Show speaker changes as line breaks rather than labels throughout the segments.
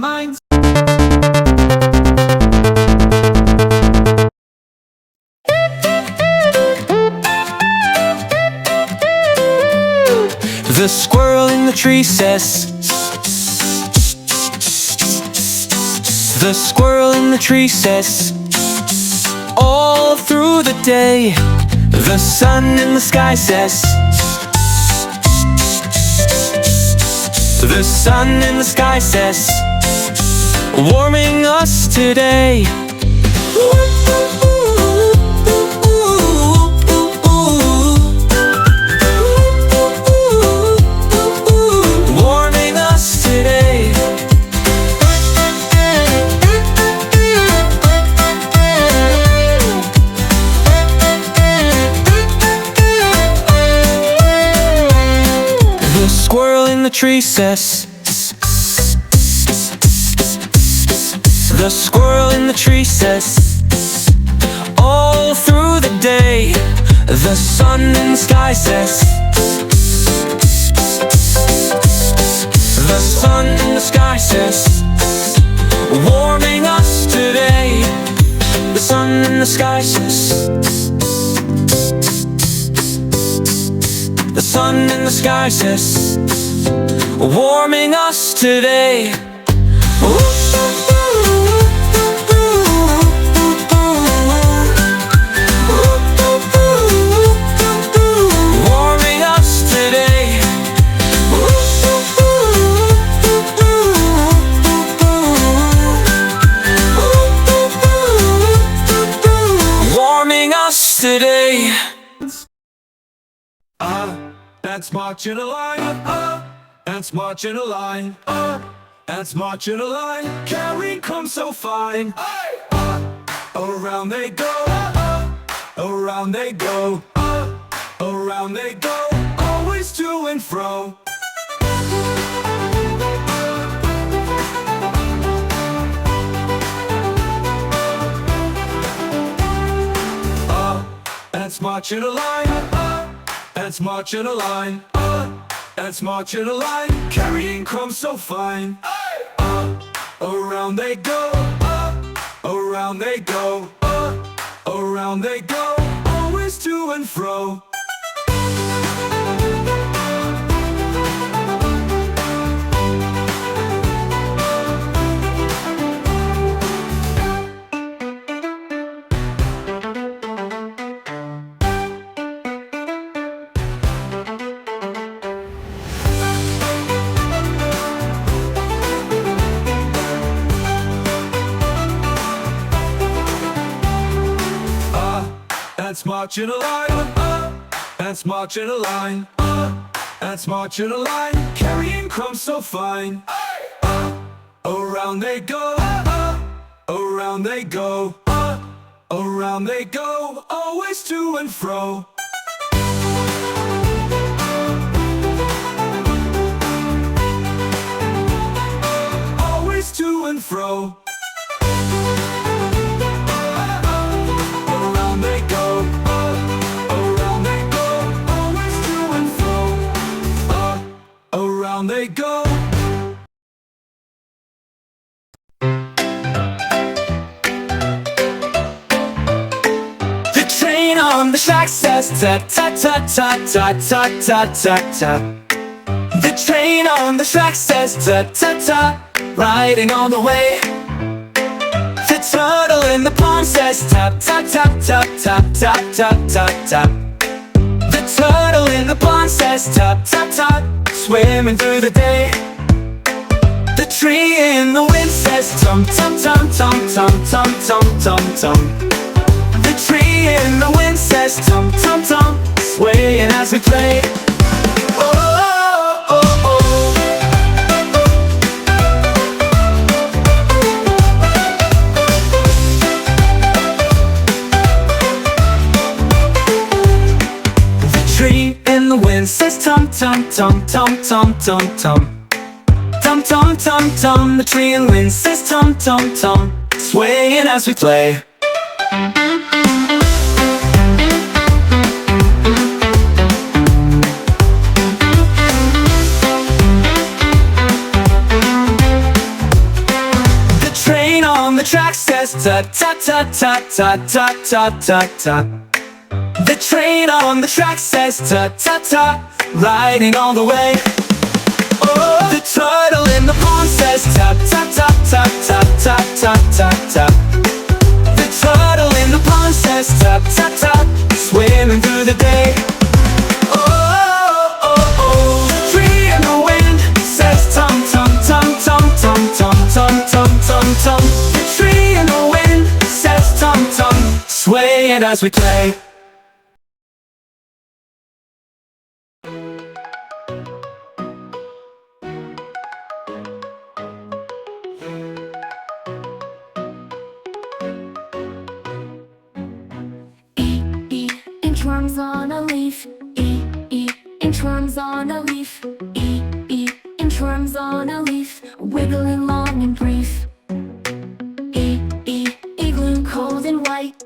Mindz. The squirrel in the tree says, the squirrel in the tree says, all through the day. The sun in the sky says, the sun in the sky says, warming us today. Warming us today. The squirrel in the tree says, the squirrel in the tree says, all through the day. The sun in the sky says, the sun in the sky says, warming us today. The sun in the sky says, the sun in the sky says, warming us today. Warming us today. Warming us today.
Ants march in a line. Ants march in a line. Ants march in a line, carrying crumbs so fine. Around they go. Around they go. Around they go, always to and fro. Ants march in a line. Ants march in a line. Ants march in a line, carrying crumbs so fine. Around they go. Around they go. Around they go, always to and fro. Ants march in a line. Ants march in a line. Ants march in a line, carrying crumbs so fine. Around they go. Around they go. Around they go, always to and fro. Always to and fro. Around they go.
The train on the track says ta ta ta ta ta ta ta ta ta. The train on the track says ta ta ta, riding on the way. The turtle in the pond says tap tap tap tap tap tap tap tap tap. The turtle in the pond says tap tap tap, swimming through the day. The tree in the wind says tum tum tum tum tum tum tum tum tum. The tree in the wind says tum tum tum, swaying as we play. Oh, oh, oh, oh. The tree in the wind says tum tum tum tum tum tum tum. Tum tum tum tum, the tree in the wind says tum tum tum, swaying as we play. says ta ta ta ta ta ta ta ta ta. The train on the track says ta ta ta, riding all the way. Oh, the turtle in the pond says ta ta ta ta ta ta ta ta ta. The turtle in the pond says ta ta ta, swimming through the day. Oh, oh, oh, the tree in the wind says tum tum tum tum tum tum tum tum tum tum. The tree in the wind says tum tum, swaying as we play.
Inchworms on a leaf. Inchworms on a leaf. Inchworms on a leaf, wiggling long and brief. Igloo cold and white.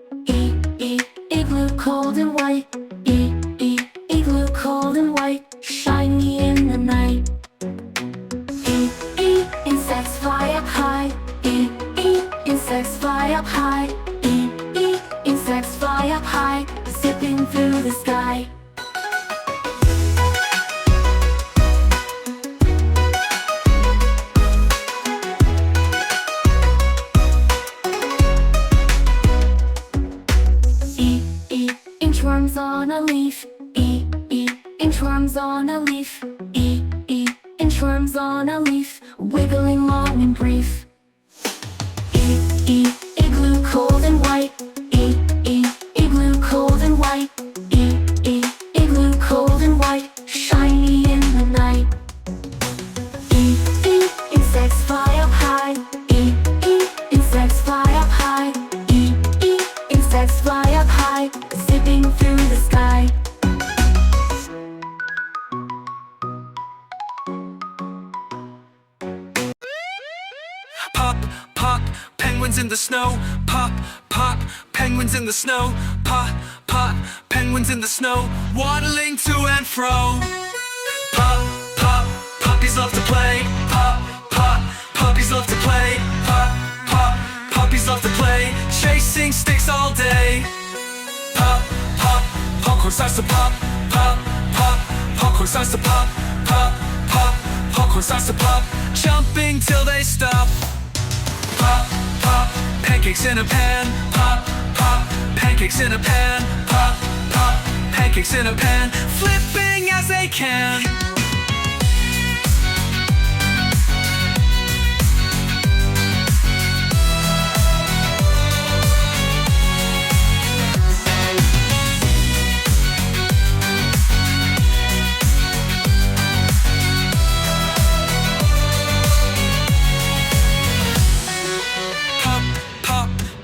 Igloo cold and white. Igloo cold and white, shiny in the night. Insects fly up high. Insects fly up high. Insects fly up high, zipping through the sky. Inchworms on a leaf. Inchworms on a leaf. Inchworms on a leaf, wiggling long and brief. Igloo cold and white. Igloo cold and white. Igloo cold and white, shiny in the night. Insects fly up high. Insects fly up high. Insects fly up high, zipping through the sky.
Pop, pop, penguins in the snow. Pop, pop, penguins in the snow. Pop, pop, penguins in the snow, waddling to and fro. Pop, pop, puppies love to play. Pop, pop, puppies love to play. Pop, pop, puppies love to play, chasing sticks all day. Pop, pop, popcorn starts to pop. Pop, pop, popcorn starts to pop. Pop, pop, popcorn starts to pop, jumping till they stop. Pop, pop, pancakes in a pan. Pop, pop, pancakes in a pan. Pop, pop, pancakes in a pan, flipping as they can.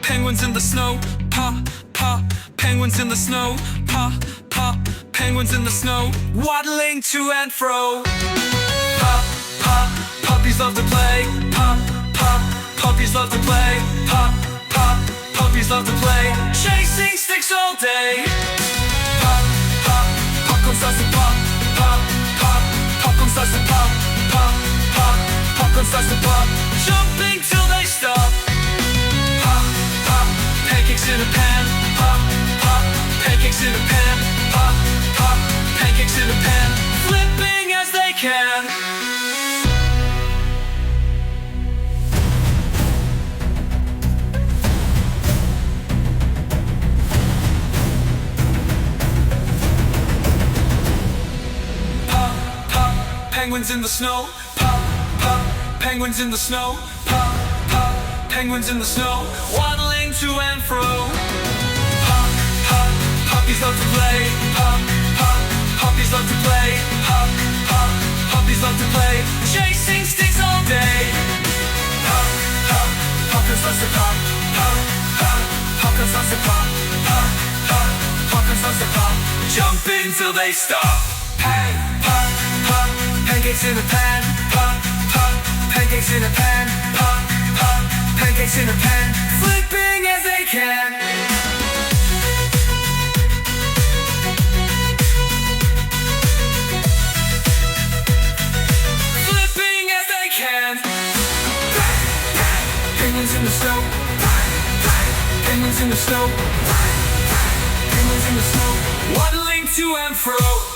Penguins in the snow. Pop, pop, penguins in the snow. Pop, pop, penguins in the snow, waddling to and fro. Pop, pop, puppies love to play. Pop, pop, puppies love to play. Pop, pop, puppies love to play, chasing sticks all day. Pop, pop, popcorn starts to pop. Pop, pop, popcorn starts to pop. Pop, pop, popcorn starts to pop, jumping till they stop. Pancakes in a pan. Pop, pop, pancakes in a pan. Pop, pop, pancakes in a pan, flipping as they can. Pop, pop, penguins in the snow. Pop, pop, penguins in the snow. Pop, pop, penguins in the snow, waddling to and fro. Pop, pop, puppies love to play. Pop, pop, puppies love to play. Pop, pop, puppies love to play, chasing sticks all day. Pop, pop, popcorn starts to pop. Pop, pop, popcorn starts to pop. Pop, pop, popcorn starts to pop, jumping till they stop. Hey, pop, pop, pancakes in a pan. Pop, pop, pancakes in a pan. Pop, pop, pancakes in a pan, flipping as they can. Flipping as they can. Penguins in the snow. Penguins in the snow. Penguins in the snow. Waddling to and fro.